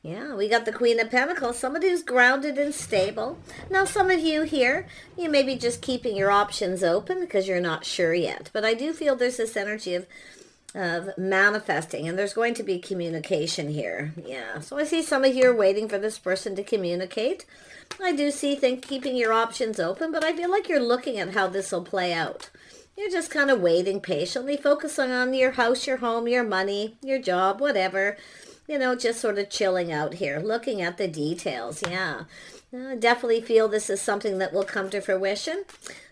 Yeah, we got the Queen of Pentacles, somebody who's grounded and stable. Now, some of you here, you may be just keeping your options open because you're not sure yet. But I do feel there's this energy of manifesting, and there's going to be communication here. Yeah, so I see some of you are waiting for this person to communicate. I do see keeping your options open, but I feel like you're looking at how this will play out. You're just kind of waiting patiently, focusing on your house, your home, your money, your job, whatever. You know, just sort of chilling out here, looking at the details. Yeah, I definitely feel this is something that will come to fruition.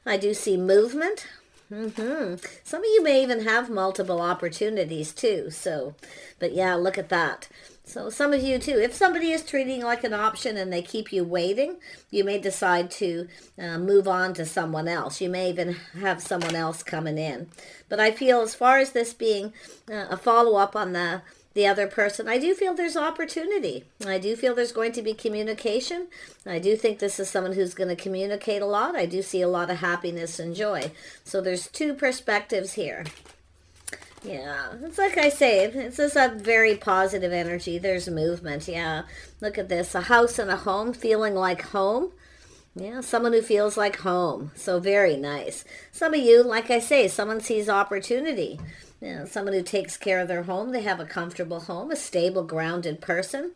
I do see movement. Some of you may even have multiple opportunities too. So, but yeah, look at that. So some of you too, if somebody is treating like an option and they keep you waiting, you may decide to move on to someone else. You may even have someone else coming in. But I feel as far as this being a follow-up on the other person, I do feel there's opportunity. I do feel there's going to be communication. I do think this is someone who's going to communicate a lot. I do see a lot of happiness and joy. So there's two perspectives here. Yeah, it's like I say, it's just a very positive energy. There's movement. Yeah, look at this. A house and a home, feeling like home. Yeah, someone who feels like home. So very nice. Some of you, like I say, someone sees opportunity. Yeah, someone who takes care of their home. They have a comfortable home, a stable, grounded person.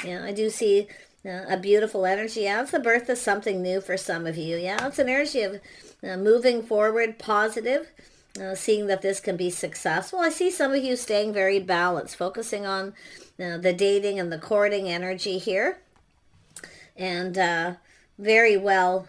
Yeah, I do see a beautiful energy. Yeah, it's the birth of something new for some of you. Yeah, it's an energy of moving forward, positive. Seeing that this can be successful. I see some of you staying very balanced, focusing on the dating and the courting energy here. And very well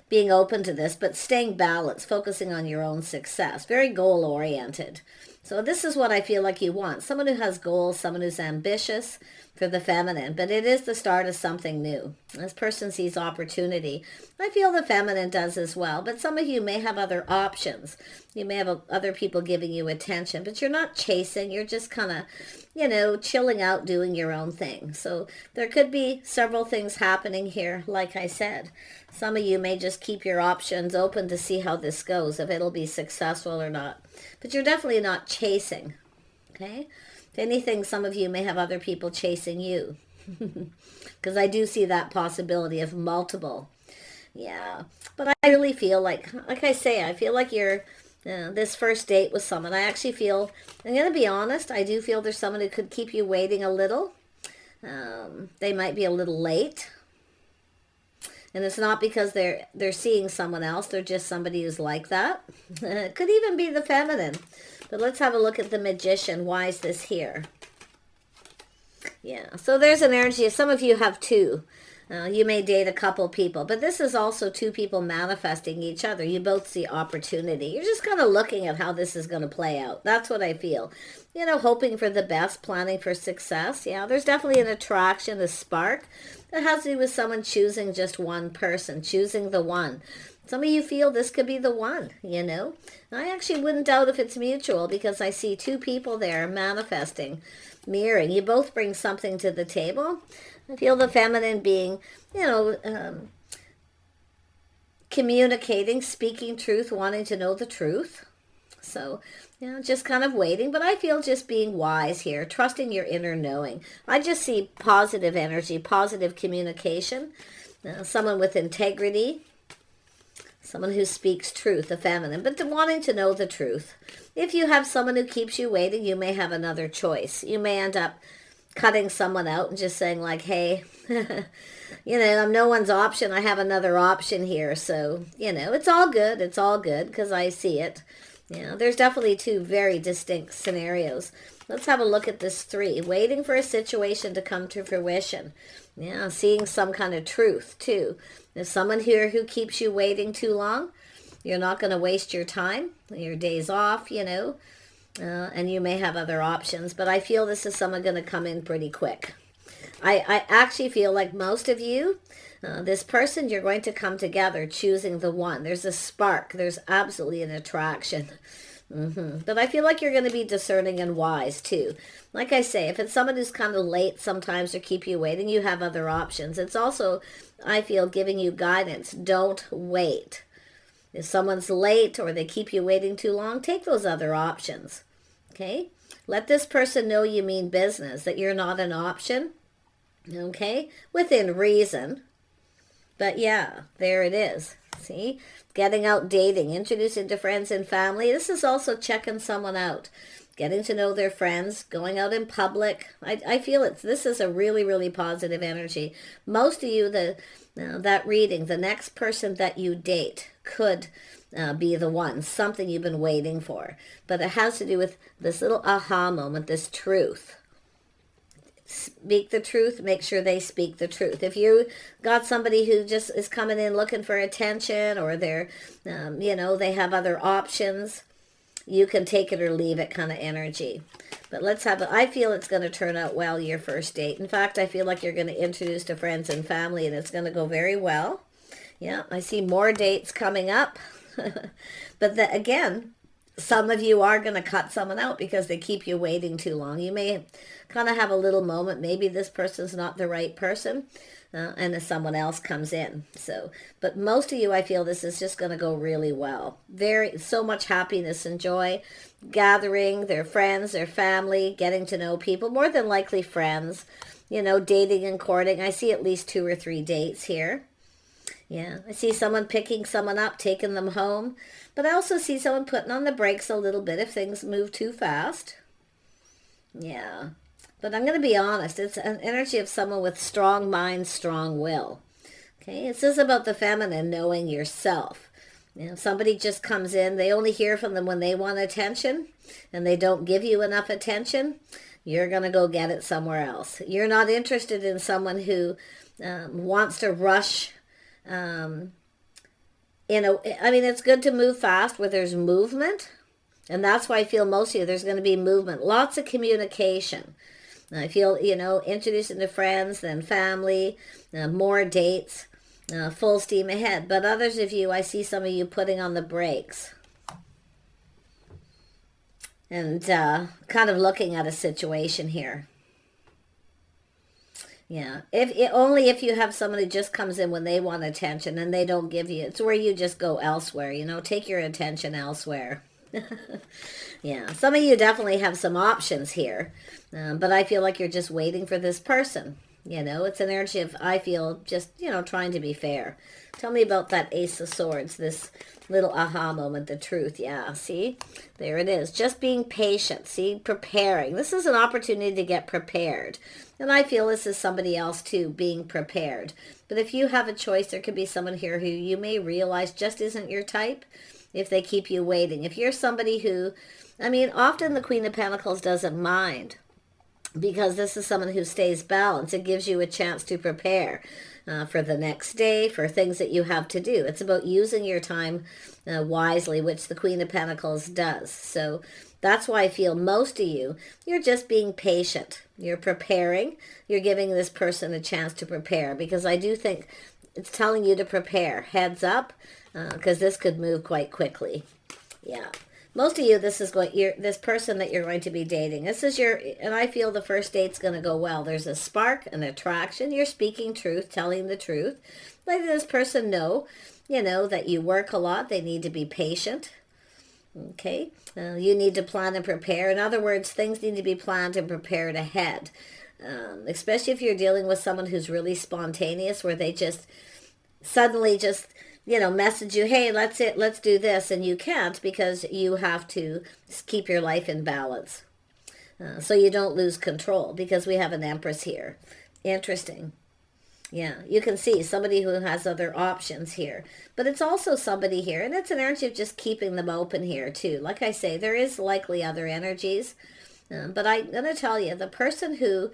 being open to this, but staying balanced, focusing on your own success. Very goal-oriented. So this is what I feel like you want. Someone who has goals, someone who's ambitious for the feminine. But it is the start of something new. This person sees opportunity. I feel the feminine does as well. But some of you may have other options. You may have other people giving you attention. But you're not chasing. You're just kind of, you know, chilling out, doing your own thing. So there could be several things happening here, like I said. Some of you may just keep your options open to see how this goes, if it'll be successful or not. But you're definitely not chasing, okay? If anything, some of you may have other people chasing you. Because I do see that possibility of multiple. Yeah, but I really feel like I say, I feel like you're this first date with someone. I actually feel, I'm going to be honest, I do feel there's someone who could keep you waiting a little. They might be a little late. And it's not because they're seeing someone else. They're just somebody who's like that. It could even be the feminine. But let's have a look at the Magician. Why is this here? Yeah, so there's an energy. Some of you have two. You may date a couple people. But this is also two people manifesting each other. You both see opportunity. You're just kind of looking at how this is going to play out. That's what I feel. You know, hoping for the best, planning for success. Yeah, there's definitely an attraction, a spark. That has to do with someone choosing just one person, choosing the one. Some of you feel this could be the one, you know. I actually wouldn't doubt if it's mutual because I see two people there manifesting, mirroring. You both bring something to the table. I feel the feminine being, you know, communicating, speaking truth, wanting to know the truth. So, you know, just kind of waiting. But I feel just being wise here, trusting your inner knowing. I just see positive energy, positive communication. Someone with integrity. Someone who speaks truth, the feminine. But wanting to know the truth. If you have someone who keeps you waiting, you may have another choice. You may end up cutting someone out and just saying like, hey, you know, I'm no one's option. I have another option here. So, you know, it's all good. It's all good because I see it. Yeah, there's definitely two very distinct scenarios. Let's have a look at this 3. Waiting for a situation to come to fruition. Yeah, seeing some kind of truth too. There's someone here who keeps you waiting too long. You're not going to waste your time, your days off, you know. And you may have other options. But I feel this is someone going to come in pretty quick. I actually feel like most of you, this person, you're going to come together choosing the one. There's a spark. There's absolutely an attraction. But I feel like you're going to be discerning and wise too. Like I say, if it's someone who's kind of late sometimes or keep you waiting, you have other options. It's also, I feel, giving you guidance. Don't wait. If someone's late or they keep you waiting too long, take those other options. Okay? Let this person know you mean business, that you're not an option. Okay? Within reason. But yeah, there it is. See? Getting out dating, introducing to friends and family. This is also checking someone out. Getting to know their friends, going out in public. I feel this is a really, really positive energy. Most of you, that reading, the next person that you date could be the one, something you've been waiting for. But it has to do with this little aha moment, this truth. Speak the truth, make sure they speak the truth. If you got somebody who just is coming in looking for attention, or they're, they have other options, you can take it or leave it kind of energy. But let's have it. I feel it's going to turn out well, your first date. In fact, I feel like you're going to introduce to friends and family, and it's going to go very well. Yeah, I see more dates coming up. But again, some of you are going to cut someone out because they keep you waiting too long. You may kind of have a little moment. Maybe this person's not the right person, and if someone else comes in. But most of you, I feel this is just going to go really well. So much happiness and joy, gathering their friends, their family, getting to know people, more than likely friends, dating and courting. I see at least 2 or 3 dates here. Yeah, I see someone picking someone up, taking them home. But I also see someone putting on the brakes a little bit if things move too fast. Yeah. But I'm going to be honest. It's an energy of someone with strong mind, strong will. Okay? This is about the feminine, knowing yourself. Somebody just comes in. They only hear from them when they want attention, and they don't give you enough attention. You're going to go get it somewhere else. You're not interested in someone who wants to rush. It's good to move fast where there's movement, and that's why I feel most of you, there's going to be movement, lots of communication. I feel, introducing to friends, then family, more dates, full steam ahead. But others of you, I see some of you putting on the brakes and kind of looking at a situation here. Yeah, only if you have somebody just comes in when they want attention and they don't give you. It's where you just go elsewhere. Take your attention elsewhere. Yeah, some of you definitely have some options here, but I feel like you're just waiting for this person. It's an energy of, I feel, just trying to be fair. Tell me about that Ace of Swords. This little aha moment, the truth. Yeah, see, there it is. Just being patient. See, preparing. This is an opportunity to get prepared. And I feel this is somebody else too, being prepared. But if you have a choice, there could be someone here who you may realize just isn't your type if they keep you waiting. If you're somebody who, often the Queen of Pentacles doesn't mind, because this is someone who stays balanced. It gives you a chance to prepare for the next day, for things that you have to do. It's about using your time wisely, which the Queen of Pentacles does. So that's why I feel most of you, you're just being patient. You're preparing. You're giving this person a chance to prepare, because I do think it's telling you to prepare. Heads up, because this could move quite quickly. Yeah. Most of you, this person that you're going to be dating. And I feel the first date's going to go well. There's a spark, an attraction. You're speaking truth, telling the truth. Letting this person know, that you work a lot. They need to be patient. Okay? You need to plan and prepare. In other words, things need to be planned and prepared ahead. Especially if you're dealing with someone who's really spontaneous, where they just suddenly message you, hey, let's do this, and you can't, because you have to keep your life in balance. So you don't lose control, because we have an Empress here. Interesting. Yeah, you can see somebody who has other options here. But it's also somebody here, and it's an energy of just keeping them open here too. Like I say, there is likely other energies. But I'm going to tell you, the person who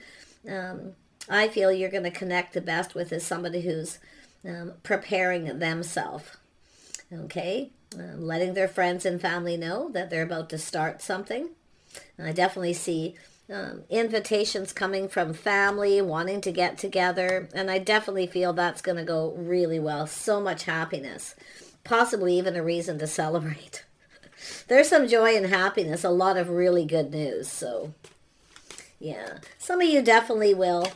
I feel you're going to connect the best with is somebody who's preparing themselves. Okay? Letting their friends and family know that they're about to start something. I definitely see invitations coming from family, wanting to get together, and I definitely feel that's going to go really well. So much happiness. Possibly even a reason to celebrate. There's some joy and happiness, a lot of really good news. So, yeah. Some of you definitely will,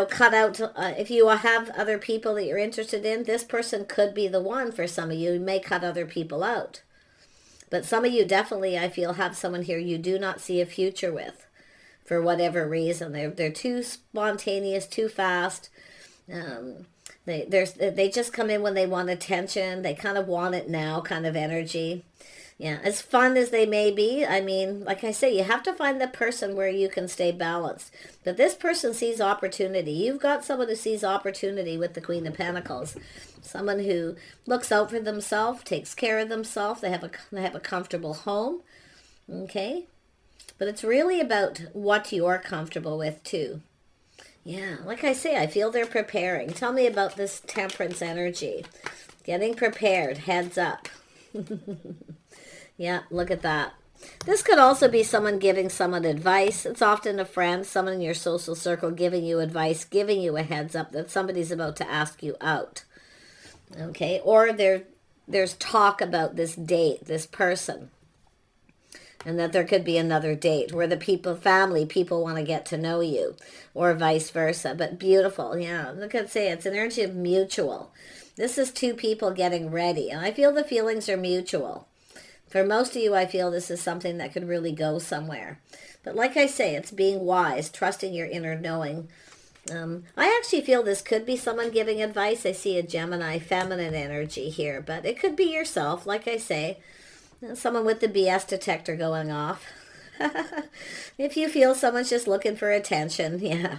cut out, if you have other people that you're interested in, this person could be the one for some of you. You may cut other people out. But some of you definitely, I feel, have someone here you do not see a future with. for whatever reason. They're too spontaneous, too fast. They just come in when they want attention. They kind of want it now kind of energy. Yeah, as fun as they may be, I mean, like I say, you have to find the person where you can stay balanced. But this person sees opportunity. You've got someone who sees opportunity with the Queen of Pentacles. Someone who looks out for themselves, takes care of themselves. They have a comfortable home. Okay? But it's really about what you're comfortable with, too. Yeah, like I say, I feel they're preparing. Tell me about this Temperance energy. Getting prepared, heads up. Yeah, look at that. This could also be someone giving someone advice. It's often a friend, someone in your social circle giving you advice, giving you a heads up that somebody's about to ask you out. Okay, or there's talk about this date, this person, and that there could be another date where the family people want to get to know you, or vice versa. But beautiful, yeah. Look at say it's an energy of mutual. This is two people getting ready, and I feel the feelings are mutual. For most of you, I feel this is something that could really go somewhere. But like I say, it's being wise, trusting your inner knowing. I actually feel this could be someone giving advice. I see a Gemini feminine energy here, but it could be yourself, like I say. Someone with the BS detector going off. If you feel someone's just looking for attention, yeah.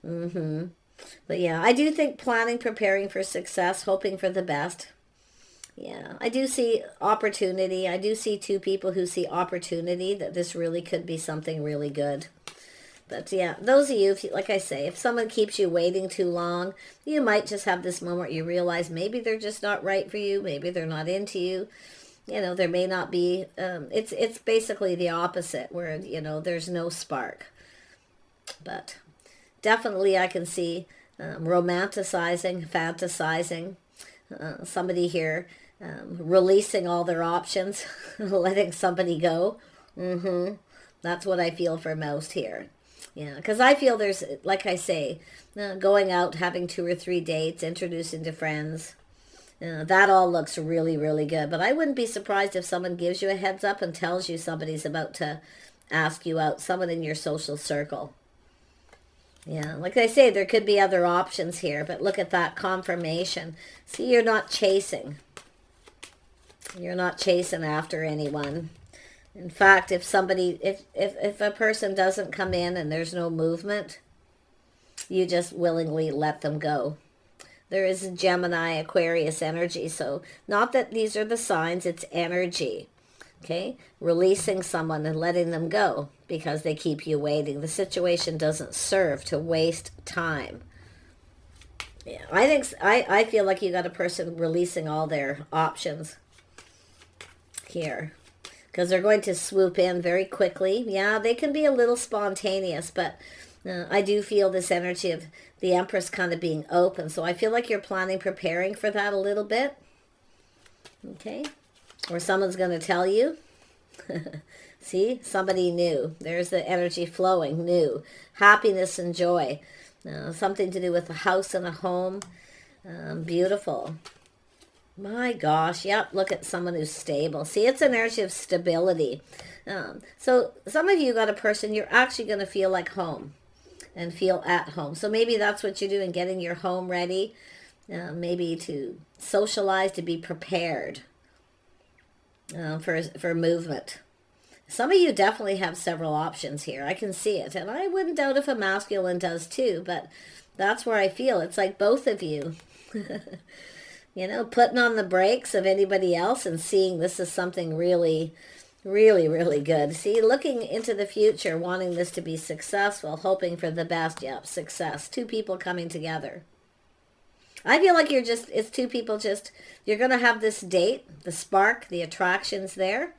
But yeah, I do think planning, preparing for success, hoping for the best. Yeah, I do see opportunity. I do see two people who see opportunity, that this really could be something really good. But yeah, those of you, like I say, if someone keeps you waiting too long, you might just have this moment where you realize maybe they're just not right for you. Maybe they're not into you. You know, there may not be, it's basically the opposite where, you know, there's no spark. But definitely I can see romanticizing, fantasizing, somebody here releasing all their options, letting somebody go. That's what I feel for most here. Yeah, because I feel there's, like I say, going out, having 2 or 3 dates, introducing to friends. That all looks really, really good. But I wouldn't be surprised if someone gives you a heads up and tells you somebody's about to ask you out, someone in your social circle. Yeah, like I say, there could be other options here, but look at that confirmation. See, you're not chasing. You're not chasing after anyone. In fact, if somebody, if a person doesn't come in and there's no movement, you just willingly let them go. There is a Gemini, Aquarius energy, so not that these are the signs, it's energy. Okay, releasing someone and letting them go because they keep you waiting. The situation doesn't serve to waste time. Yeah, I feel like you got a person releasing all their options here because they're going to swoop in very quickly. Yeah, they can be a little spontaneous, but I do feel this energy of the Empress kind of being open. So I feel like you're planning, preparing for that a little bit. Okay. Or someone's going to tell you. See, somebody new. There's the energy flowing, new. Happiness and joy. Something to do with a house and a home. Beautiful. My gosh, yep, look at someone who's stable. See, it's an energy of stability. So some of you got a person you're actually going to feel like home and feel at home. So maybe that's what you're doing, getting your home ready, maybe to socialize, to be prepared for movement. Some of you definitely have several options here. I can see it. And I wouldn't doubt if a masculine does too, but that's where I feel it's like both of you. You know, putting on the brakes of anybody else and seeing this is something really, really, really good. See, looking into the future, wanting this to be successful, hoping for the best. Yep, success. 2 people coming together. I feel like it's 2 people you're going to have this date, the spark, the attraction's there.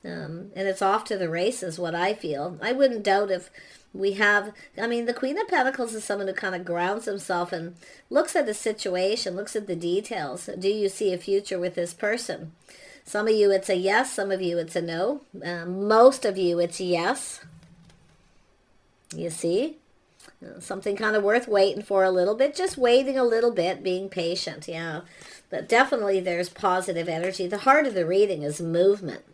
And it's off to the races, what I feel. I wouldn't doubt if we have, I mean, the Queen of Pentacles is someone who kind of grounds himself and looks at the situation, looks at the details. Do you see a future with this person? Some of you, it's a yes. Some of you, it's a no. Most of you, it's yes. You see? Something kind of worth waiting for a little bit. Just waiting a little bit, being patient, yeah. But definitely there's positive energy. The heart of the reading is movement.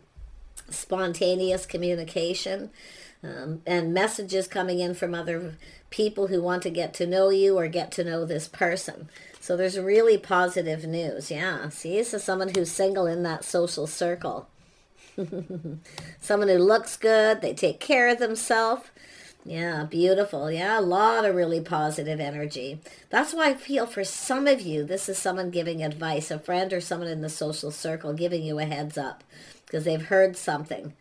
Spontaneous communication, and messages coming in from other people who want to get to know you or get to know this person. So there's really positive news. Yeah, see, this is someone who's single in that social circle. Someone who looks good, they take care of themselves. Yeah, beautiful. Yeah, a lot of really positive energy. That's why I feel for some of you, this is someone giving advice, a friend or someone in the social circle giving you a heads up because they've heard something.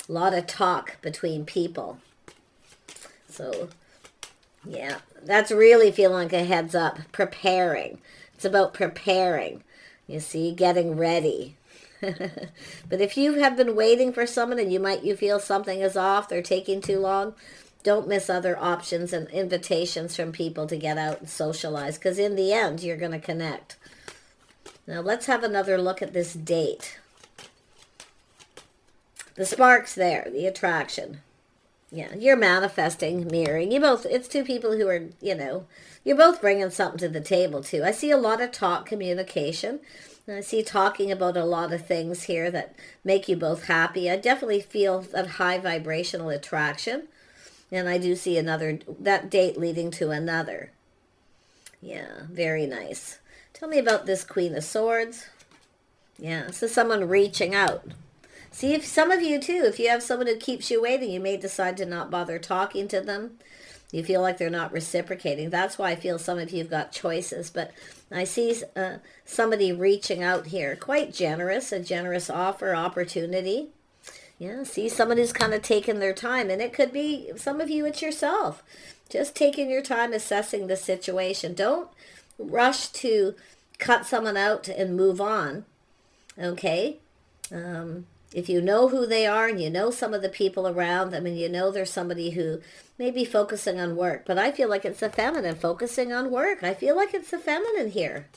A lot of talk between people. So, yeah, that's really feeling like a heads up. Preparing. It's about preparing. You see, getting ready. But if you have been waiting for someone and you feel something is off, they're taking too long, don't miss other options and invitations from people to get out and socialize, because in the end, you're going to connect. Now, let's have another look at this date. The spark's there, the attraction. Yeah, you're manifesting, mirroring. It's two people who are, you're both bringing something to the table, too. I see a lot of talk, communication. I see talking about a lot of things here that make you both happy. I definitely feel that high vibrational attraction. And I do see that date leading to another. Yeah, very nice. Tell me about this Queen of Swords. Yeah, this is someone reaching out. See, if some of you too, if you have someone who keeps you waiting, you may decide to not bother talking to them. You feel like they're not reciprocating. That's why I feel some of you have got choices. But I see somebody reaching out here. Quite generous, a generous offer, opportunity. Yeah, see someone who's kind of taking their time. And it could be, some of you, it's yourself. Just taking your time assessing the situation. Don't rush to cut someone out and move on. Okay? If you know who they are and you know some of the people around them and you know there's somebody who may be focusing on work. But I feel like it's a feminine focusing on work. I feel like it's a feminine here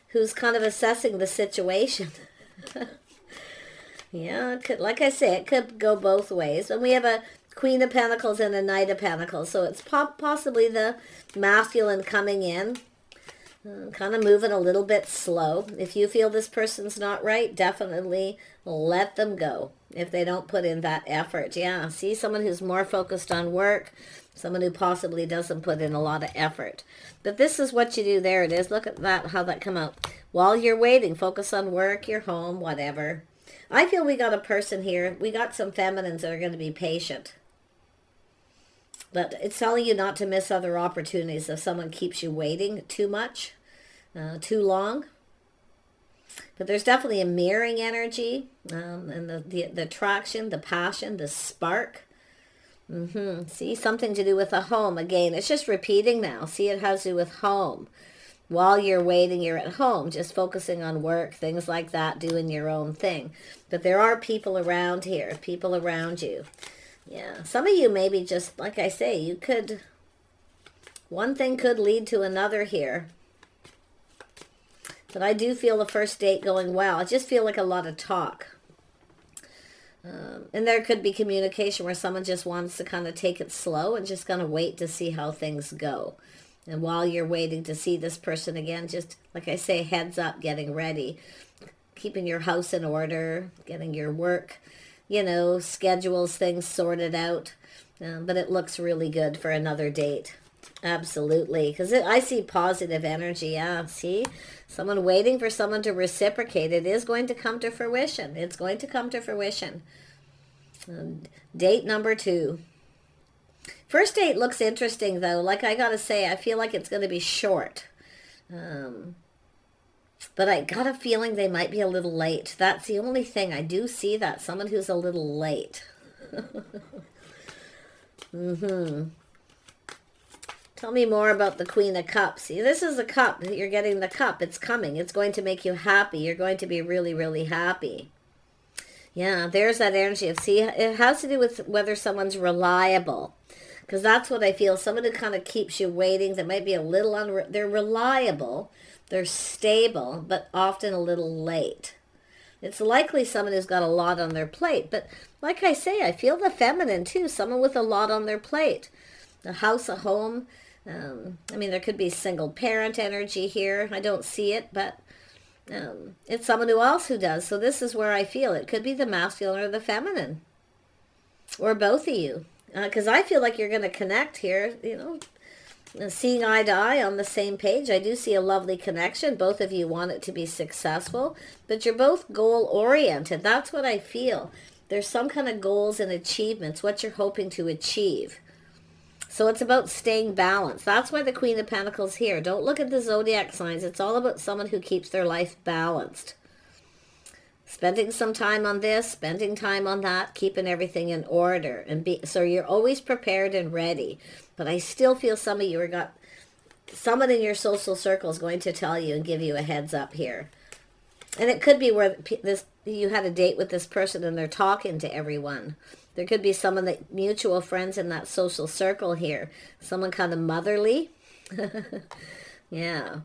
who's kind of assessing the situation. Yeah, like I say, it could go both ways. And we have a Queen of Pentacles and a Knight of Pentacles. So it's possibly the masculine coming in, kind of moving a little bit slow. If you feel this person's not right, definitely let them go if they don't put in that effort. Yeah, see someone who's more focused on work, someone who possibly doesn't put in a lot of effort. But this is what you do. There it is. Look at that, how that come out. While you're waiting, focus on work, your home, whatever. I feel we got a person here. We got some feminines that are going to be patient. But it's telling you not to miss other opportunities if someone keeps you waiting too much, too long. But there's definitely a mirroring energy, and the attraction, the passion, the spark. See, something to do with a home. Again, it's just repeating now. See, it has to do with home. While you're waiting, you're at home, just focusing on work, things like that, doing your own thing. But there are people around here, people around you. Yeah, some of you maybe just, like I say, one thing could lead to another here. But I do feel the first date going well. I just feel like a lot of talk. And there could be communication where someone just wants to kind of take it slow and just kind of wait to see how things go. And while you're waiting to see this person again, just, like I say, heads up, getting ready, keeping your house in order, getting your work, schedules, things sorted out. But it looks really good for another date. Absolutely. Because I see positive energy. Yeah, see? Someone waiting for someone to reciprocate. It is going to come to fruition. It's going to come to fruition. Date number 2. First date looks interesting, though. Like I got to say, I feel like it's going to be short. But I got a feeling they might be a little late. That's the only thing. I do see that. Someone who's a little late. Tell me more about the Queen of Cups. See, this is a cup. You're getting the cup. It's coming. It's going to make you happy. You're going to be really, really happy. Yeah, there's that energy of, see, it has to do with whether someone's reliable. Because that's what I feel. Someone who kind of keeps you waiting, that might be a little, they're reliable, they're stable, but often a little late. It's likely someone who's got a lot on their plate. But like I say, I feel the feminine too. Someone with a lot on their plate. A house, a home. There could be single parent energy here. I don't see it, but it's someone else who does. So this is where I feel it could be the masculine or the feminine. or both of you. Because I feel like you're going to connect here, you know, seeing eye to eye on the same page. I do see a lovely connection. Both of you want it to be successful, but you're both goal oriented. That's what I feel. There's some kind of goals and achievements, what you're hoping to achieve. So it's about staying balanced. That's why the Queen of Pentacles here. Don't look at the zodiac signs. It's all about someone who keeps their life balanced. Spending some time on this, spending time on that, keeping everything in order. So you're always prepared and ready. But I still feel some of you are got someone in your social circle is going to tell you and give you a heads up here. And it could be where you had a date with this person and they're talking to everyone. There could be someone that mutual friends in that social circle here. Someone kind of motherly. Yeah.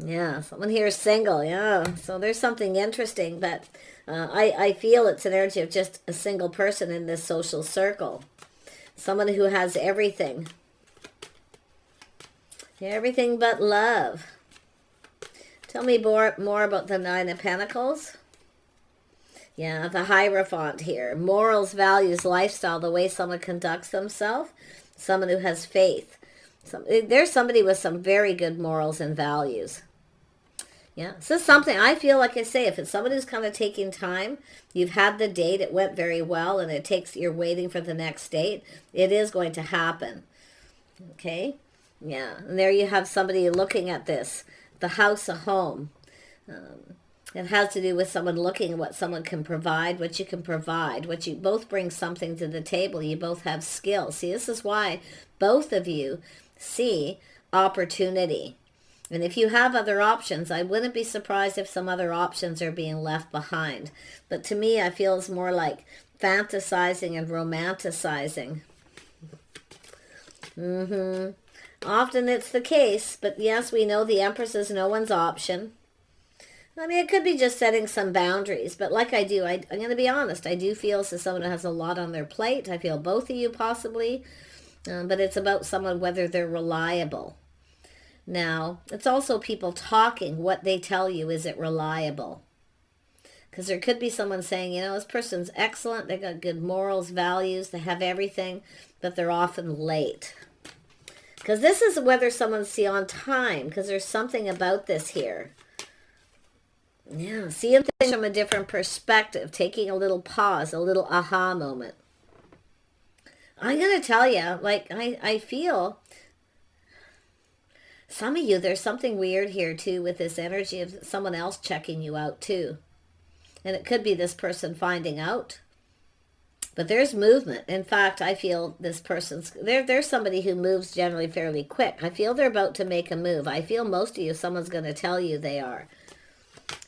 Yeah, someone here is single. Yeah, so there's something interesting, but I feel it's an energy of just a single person in this social circle. Someone who has everything. Everything but love. Tell me more about the Nine of Pentacles. Yeah, the Hierophant here. Morals, values, lifestyle, the way someone conducts themselves. Someone who has faith. There's somebody with some very good morals and values. Yeah, so this is something I feel like I say, if it's somebody who's kind of taking time, you've had the date, it went very well, and you're waiting for the next date, it is going to happen. Okay? Yeah, and there you have somebody looking at this. The house, a home. It has to do with someone looking at what someone can provide, what you can provide, what you both bring something to the table. You both have skills. See, this is why both of you see opportunity. And if you have other options, I wouldn't be surprised if some other options are being left behind. But to me, I feel it's more like fantasizing and romanticizing. Often it's the case, but yes, we know the Empress is no one's option. I mean, it could be just setting some boundaries, but like I'm going to be honest, I do feel as someone who has a lot on their plate. I feel both of you possibly, but it's about someone, whether they're reliable. Now, it's also people talking, what they tell you, is it reliable? Because there could be someone saying, you know, this person's excellent, they got good morals, values, they have everything, but they're often late. Because this is whether someone's on time, because there's something about this here. Yeah, seeing things from a different perspective, taking a little pause, a little aha moment. I'm going to tell you, like, I feel some of you, there's something weird here, too, with this energy of someone else checking you out, too. And it could be this person finding out. But there's movement. In fact, I feel this person's... There's somebody who moves generally fairly quick. I feel they're about to make a move. I feel most of you, someone's going to tell you they are.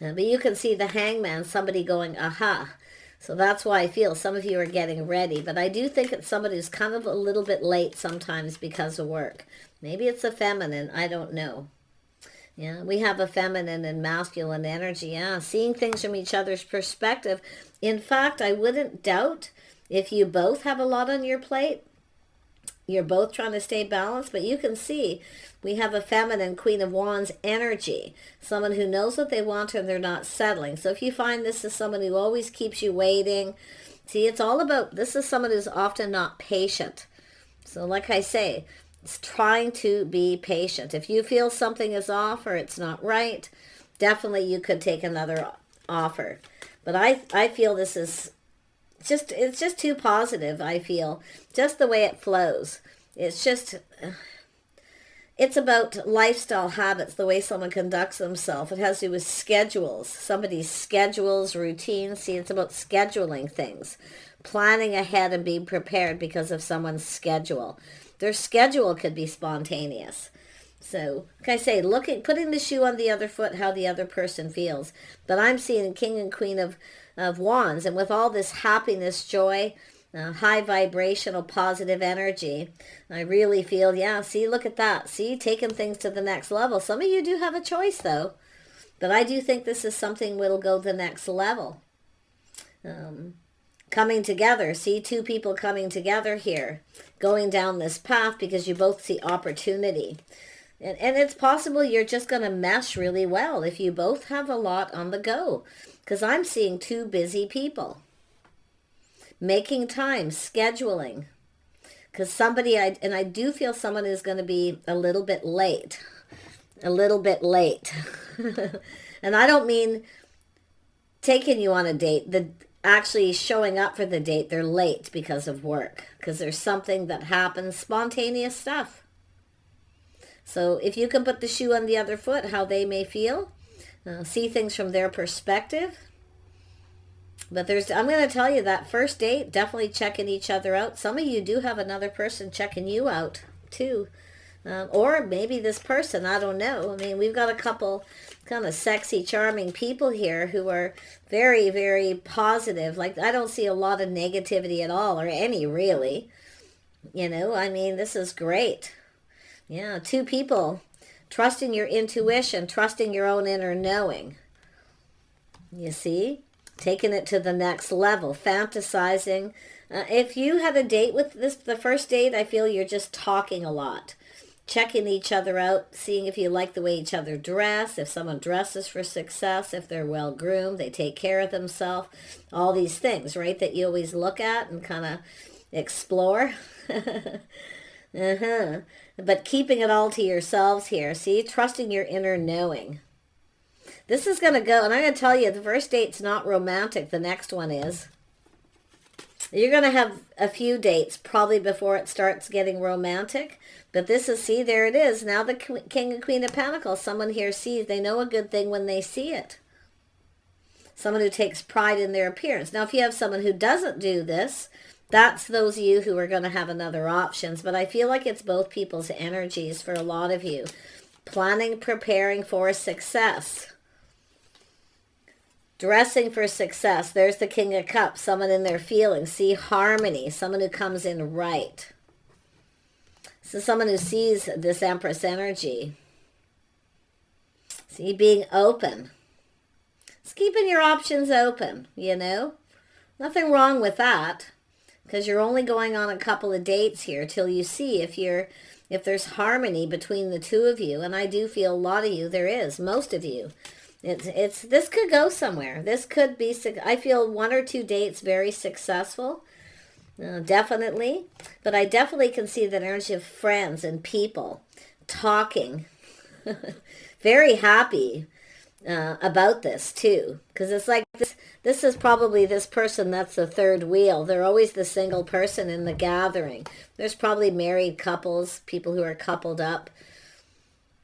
But you can see the Hangman, somebody going, aha. So that's why I feel some of you are getting ready. But I do think it's somebody who's kind of a little bit late sometimes because of work. Maybe it's a feminine. I don't know. Yeah, we have a feminine and masculine energy. Yeah, seeing things from each other's perspective. In fact, I wouldn't doubt if you both have a lot on your plate. You're both trying to stay balanced, but you can see we have a feminine Queen of Wands energy. Someone who knows what they want and they're not settling. So if you find this is someone who always keeps you waiting, see, it's all about, this is someone who's often not patient. So like I say, it's trying to be patient. If you feel something is off or it's not right, definitely you could take another offer. But I feel this is it's just too positive, I feel. Just the way it flows. It's just, it's about lifestyle habits, the way someone conducts themselves. It has to do with schedules, somebody's schedules, routines. See, it's about scheduling things, planning ahead and being prepared because of someone's schedule. Their schedule could be spontaneous. So, like I say, putting the shoe on the other foot, how the other person feels. But I'm seeing King and Queen of Wands, and with all this happiness, joy, high vibrational, positive energy, I really feel, yeah, see, look at that. See, taking things to the next level. Some of you do have a choice, though. But I do think this is something that'll go the next level. Coming together. See, two people coming together here, going down this path because you both see opportunity. And it's possible you're just going to mesh really well if you both have a lot on the go. Because I'm seeing two busy people. making time, scheduling. Because somebody, I do feel someone is going to be a little bit late. A little bit late. And I don't mean taking you on a date. Actually showing up for the date, they're late because of work. Because there's something that happens, spontaneous stuff. So if you can put the shoe on the other foot, how they may feel, see things from their perspective. But I'm going to tell you that first date, definitely checking each other out. Some of you do have another person checking you out too. Or maybe this person, I don't know. I mean, we've got a couple kind of sexy, charming people here who are very, very positive. Like, I don't see a lot of negativity at all, or any really. You know, I mean, this is great. Yeah, two people trusting your intuition, trusting your own inner knowing. You see? Taking it to the next level, fantasizing. If you had a date with the first date, I feel you're just talking a lot. Checking each other out, seeing if you like the way each other dress, if someone dresses for success, if they're well groomed, they take care of themselves, all these things, right, that you always look at and kind of explore. But keeping it all to yourselves here, see, trusting your inner knowing. This is going to go, and I'm going to tell you, the first date's not romantic, the next one is. You're going to have a few dates probably before it starts getting romantic. But this is, see, there it is. Now the King and Queen of Pentacles, someone here sees, they know a good thing when they see it. Someone who takes pride in their appearance. Now, if you have someone who doesn't do this, that's those of you who are going to have another options. But I feel like it's both people's energies for a lot of you. Planning, preparing for success. Dressing for success. There's the King of Cups, someone in their feelings. See, harmony, someone who comes in right. So someone who sees this Empress energy. See, being open. It's keeping your options open, you know. Nothing wrong with that. Because you're only going on a couple of dates here till you see if there's harmony between the two of you. And I do feel a lot of you, there is, most of you. This could go somewhere. This could be, I feel 1 or 2 dates very successful. Definitely. But I definitely can see the energy of friends and people talking. Very happy about this too. Because it's like this is probably this person that's the third wheel. They're always the single person in the gathering. There's probably married couples, people who are coupled up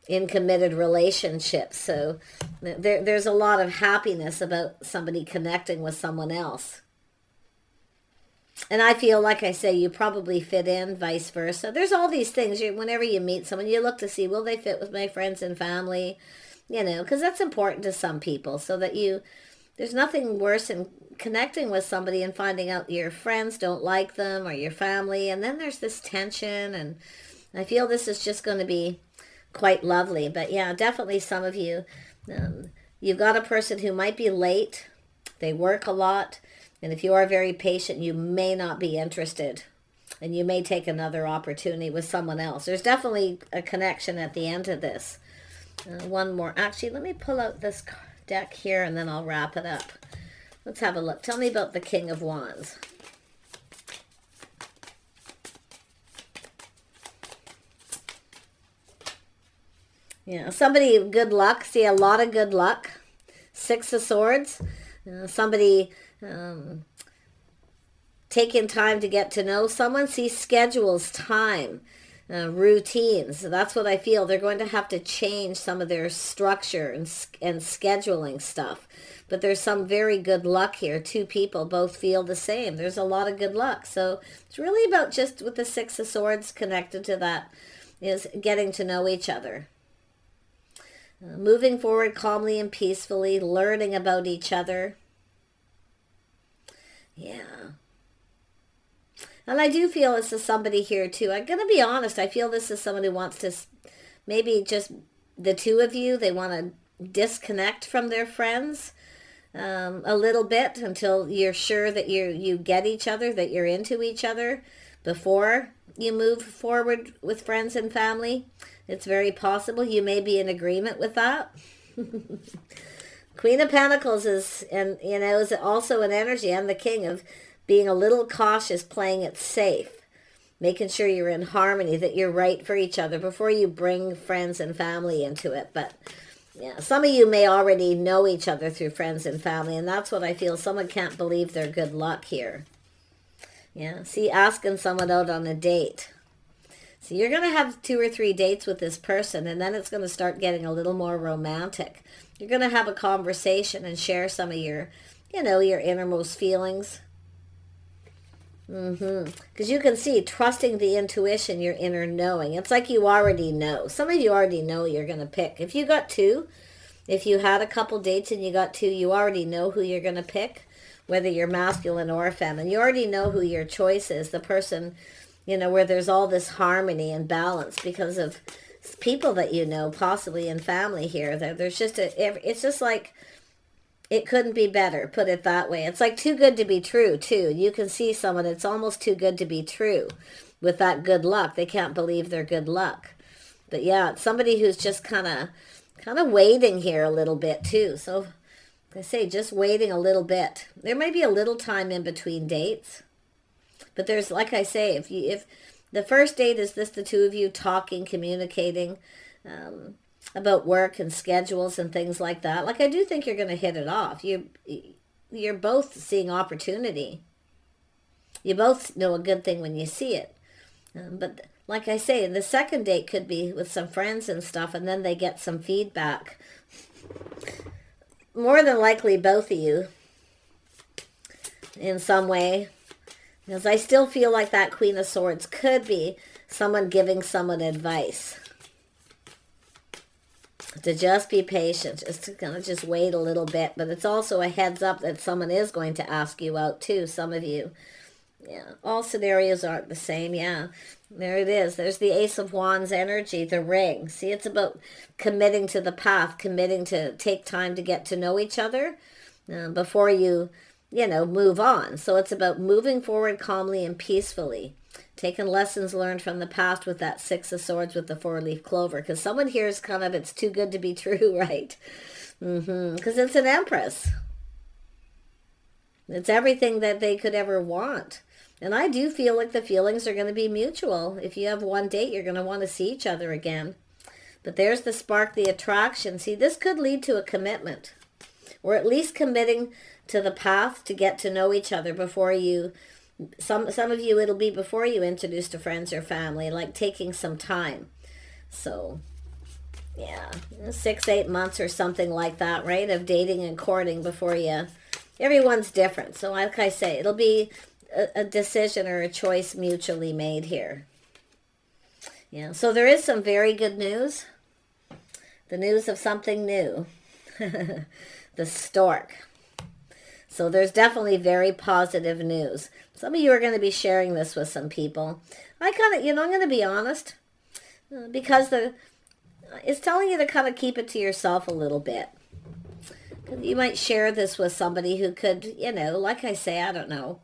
in committed relationships. So there's a lot of happiness about somebody connecting with someone else. And I feel, like I say, you probably fit in, vice versa. There's all these things. Whenever you meet someone, you look to see, will they fit with my friends and family? You know, because that's important to some people. So that there's nothing worse than connecting with somebody and finding out your friends don't like them or your family. And then there's this tension. And I feel this is just going to be quite lovely. But yeah, definitely some of you, you've got a person who might be late. They work a lot. And if you are very patient, you may not be interested. And you may take another opportunity with someone else. There's definitely a connection at the end of this. One more. Actually, let me pull out this deck here and then I'll wrap it up. Let's have a look. Tell me about the King of Wands. Yeah, somebody, good luck. See, a lot of good luck. 6 of Swords. Somebody taking time to get to know someone. See, schedules, time, routines. That's what I feel. They're going to have to change some of their structure and scheduling stuff. But there's some very good luck here. 2 people both feel the same. There's a lot of good luck. So it's really about, just with the 6 of Swords connected to that, is getting to know each other. Moving forward calmly and peacefully, learning about each other. Yeah. And I do feel this is somebody here too. I'm going to be honest. I feel this is someone who wants to, maybe just the 2 of you, they want to disconnect from their friends a little bit until you're sure that you get each other, that you're into each other before you move forward with friends and family. It's very possible. You may be in agreement with that. Queen of Pentacles is also an energy. I'm the King of being a little cautious, playing it safe, making sure you're in harmony, that you're right for each other before you bring friends and family into it. But yeah, some of you may already know each other through friends and family, and that's what I feel. Someone can't believe their good luck here. Yeah, see, asking someone out on a date. So you're going to have 2 or 3 dates with this person, and then it's going to start getting a little more romantic. You're going to have a conversation and share some of your, your innermost feelings. Because you can see, trusting the intuition, your inner knowing. It's like you already know. Some of you already know you're going to pick. If you got 2, if you had a couple dates and you got 2, you already know who you're going to pick, whether you're masculine or feminine. You already know who your choice is, the person, where there's all this harmony and balance because of people that you know, possibly in family here. There's just it's just like, it couldn't be better, put it that way. It's like too good to be true, too. You can see someone, it's almost too good to be true with that good luck. They can't believe their good luck. But yeah, it's somebody who's just kind of waiting here a little bit, too. So, like I say, just waiting a little bit. There may be a little time in between dates. But there's, like I say, if the first date is the 2 of you talking, communicating, about work and schedules and things like that. Like, I do think you're going to hit it off. You're both seeing opportunity. You both know a good thing when you see it. But like I say, the second date could be with some friends and stuff, and then they get some feedback. More than likely, both of you, in some way. Because I still feel like that Queen of Swords could be someone giving someone advice. To just be patient, just wait a little bit. But it's also a heads up that someone is going to ask you out too, some of you. Yeah, all scenarios aren't the same. Yeah, there it is. There's the Ace of Wands energy, the ring. See, it's about committing to the path, committing to take time to get to know each other before you, move on. So it's about moving forward calmly and peacefully. Taking lessons learned from the past with that 6 of Swords with the 4-leaf clover. Because someone here is kind of, it's too good to be true, right? Because it's an Empress. It's everything that they could ever want. And I do feel like the feelings are going to be mutual. If you have one date, you're going to want to see each other again. But there's the spark, the attraction. See, this could lead to a commitment. Or at least committing to the path to get to know each other before you... Some of you, it'll be before you introduce to friends or family, like taking some time. So, yeah, 6-8 months or something like that, right, of dating and courting before you... Everyone's different. So like I say, it'll be a decision or a choice mutually made here. Yeah, so there is some very good news. The news of something new. The stork. So there's definitely very positive news. Some of you are going to be sharing this with some people. I kind of, I'm going to be honest, because it's telling you to kind of keep it to yourself a little bit. You might share this with somebody who could, like I say, I don't know.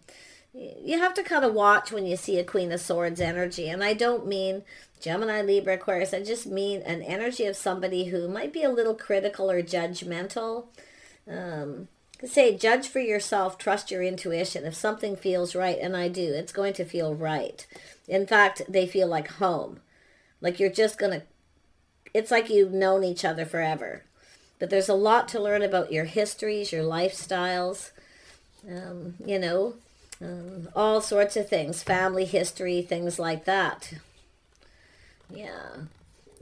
You have to kind of watch when you see a Queen of Swords energy. And I don't mean Gemini, Libra, Aquarius. I just mean an energy of somebody who might be a little critical or judgmental. Say, judge for yourself, trust your intuition. If something feels right, and I do, it's going to feel right. In fact, they feel like home. Like you're just going to, it's like you've known each other forever. But there's a lot to learn about your histories, your lifestyles, all sorts of things, family history, things like that. Yeah.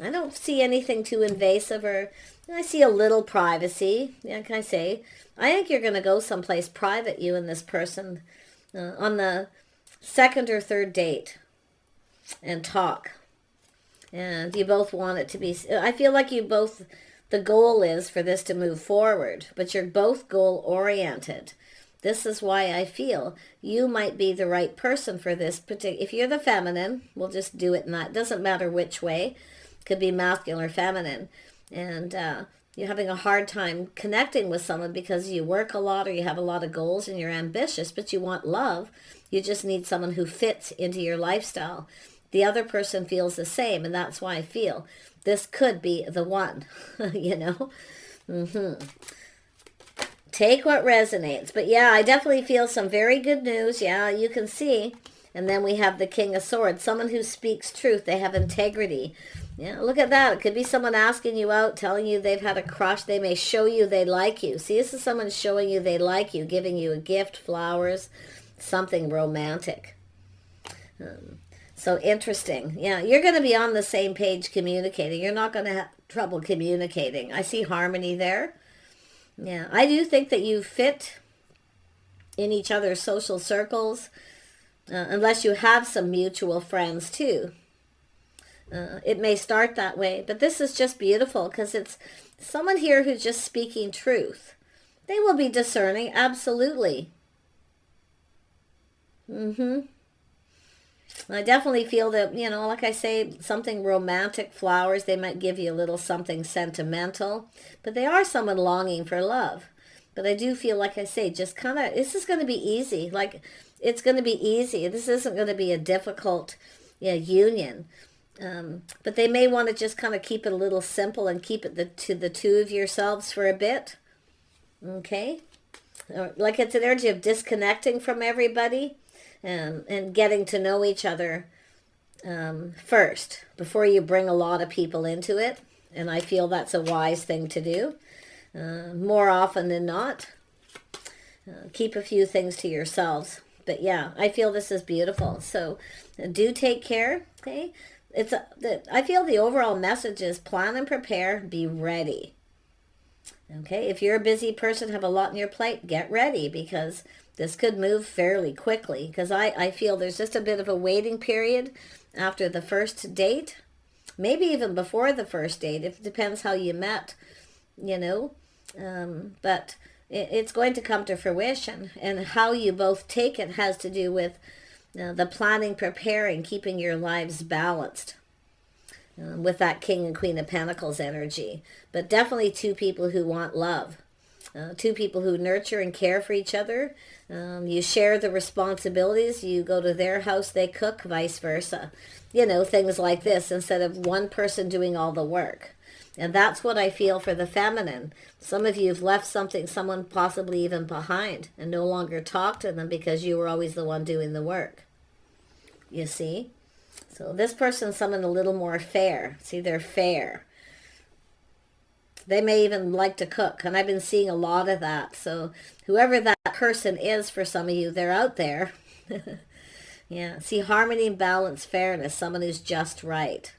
I don't see anything too invasive, or I see a little privacy. Yeah, can I say? I think you're going to go someplace private, you and this person, on the 2nd or 3rd date and talk. And you both want it to be, I feel like you both, the goal is for this to move forward, but you're both goal-oriented. This is why I feel you might be the right person for this particular, if you're the feminine, we'll just do it in that, doesn't matter which way, could be masculine or feminine, and you're having a hard time connecting with someone because you work a lot or you have a lot of goals and you're ambitious, but you want love. You just need someone who fits into your lifestyle. The other person feels the same, and that's why I feel this could be the one, 10 Take what resonates. But yeah, I definitely feel some very good news. Yeah, you can see. And then we have the King of Swords, someone who speaks truth. They have integrity. Yeah, look at that. It could be someone asking you out, telling you they've had a crush. They may show you they like you. See, this is someone showing you they like you, giving you a gift, flowers, something romantic. So interesting. Yeah, you're going to be on the same page communicating. You're not going to have trouble communicating. I see harmony there. Yeah, I do think that you fit in each other's social circles, unless you have some mutual friends too. It may start that way, but this is just beautiful because it's someone here who's just speaking truth. They will be discerning, absolutely. I definitely feel that, you know, like I say, something romantic, flowers, they might give you a little something sentimental, but they are someone longing for love. But I do feel, like I say, just kind of, this is going to be easy. Like, it's going to be easy. This isn't going to be a difficult union. But they may want to just kind of keep it a little simple and keep it to the two of yourselves for a bit. Okay? Like it's an energy of disconnecting from everybody. And getting to know each other first before you bring a lot of people into it. And I feel that's a wise thing to do. More often than not, keep a few things to yourselves. But yeah, I feel this is beautiful. So do take care. Okay, I feel the overall message is plan and prepare, be ready. Okay, if you're a busy person, have a lot on your plate, get ready, because this could move fairly quickly, because I feel there's just a bit of a waiting period after the first date, maybe even before the first date. It depends how you met, you know, but it's going to come to fruition, and how you both take it has to do with the planning, preparing, keeping your lives balanced. With that King and Queen of Pentacles energy. But definitely two people who want love. Two people who nurture and care for each other. You share the responsibilities. You go to their house, they cook, vice versa. You know, things like this, instead of one person doing all the work. And that's what I feel for the feminine. Some of you have left someone possibly even behind, and no longer talk to them because you were always the one doing the work. You see? So this person's someone a little more fair. See, they're fair. They may even like to cook, and I've been seeing a lot of that. So whoever that person is for some of you, they're out there. Yeah, see, harmony, balance, fairness, someone who's just right.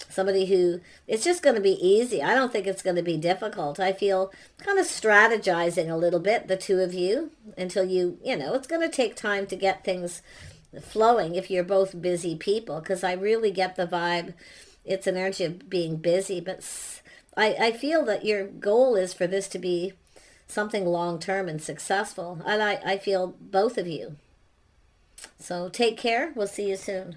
Somebody who, it's just going to be easy. I don't think it's going to be difficult. I feel kind of strategizing a little bit, the two of you, until you know, it's going to take time to get things flowing if you're both busy people, because I really get the vibe it's an energy of being busy, but I feel that your goal is for this to be something long-term and successful, and I feel both of you. So take care. We'll see you soon.